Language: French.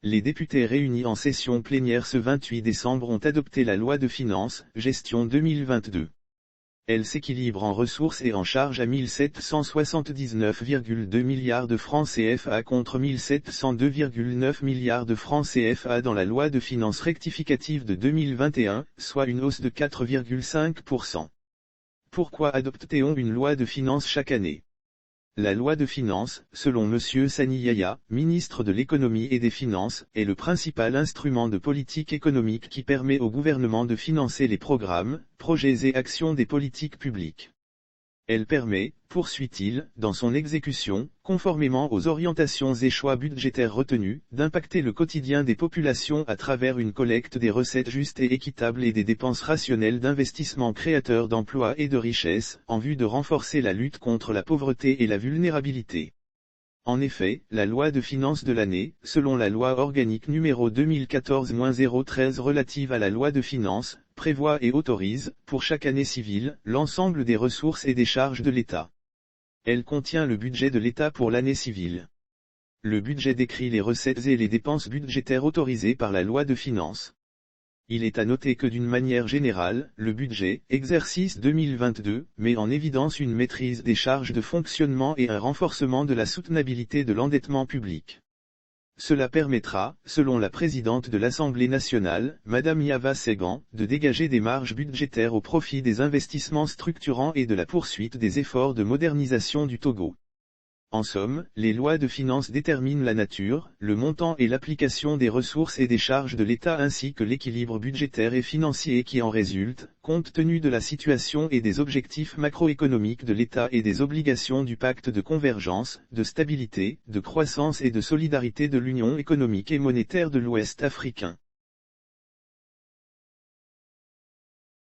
Les députés réunis en session plénière ce 28 décembre ont adopté la loi de finances, gestion 2022. Elle s'équilibre en ressources et en charges à 1779,2 milliards de francs CFA contre 1702,9 milliards de francs CFA dans la loi de finances rectificative de 2021, soit une hausse de 4,5%. Pourquoi adopte-t-on une loi de finances chaque année? La loi de finances, selon M. Sani Yahya, ministre de l'économie et des finances, est le principal instrument de politique économique qui permet au gouvernement de financer les programmes, projets et actions des politiques publiques. Elle permet, poursuit-il, dans son exécution, conformément aux orientations et choix budgétaires retenus, d'impacter le quotidien des populations à travers une collecte des recettes justes et équitables et des dépenses rationnelles d'investissement créateurs d'emplois et de richesses, en vue de renforcer la lutte contre la pauvreté et la vulnérabilité. En effet, la loi de finances de l'année, selon la loi organique numéro 2014-013 relative à la loi de finances, prévoit et autorise, pour chaque année civile, l'ensemble des ressources et des charges de l'État. Elle contient le budget de l'État pour l'année civile. Le budget décrit les recettes et les dépenses budgétaires autorisées par la loi de finances. Il est à noter que d'une manière générale, le budget, exercice 2022, met en évidence une maîtrise des charges de fonctionnement et un renforcement de la soutenabilité de l'endettement public. Cela permettra, selon la présidente de l'Assemblée nationale, Madame Yava Segan, de dégager des marges budgétaires au profit des investissements structurants et de la poursuite des efforts de modernisation du Togo. En somme, les lois de finances déterminent la nature, le montant et l'application des ressources et des charges de l'État ainsi que l'équilibre budgétaire et financier qui en résulte, compte tenu de la situation et des objectifs macroéconomiques de l'État et des obligations du pacte de convergence, de stabilité, de croissance et de solidarité de l'Union économique et monétaire de l'Ouest africain.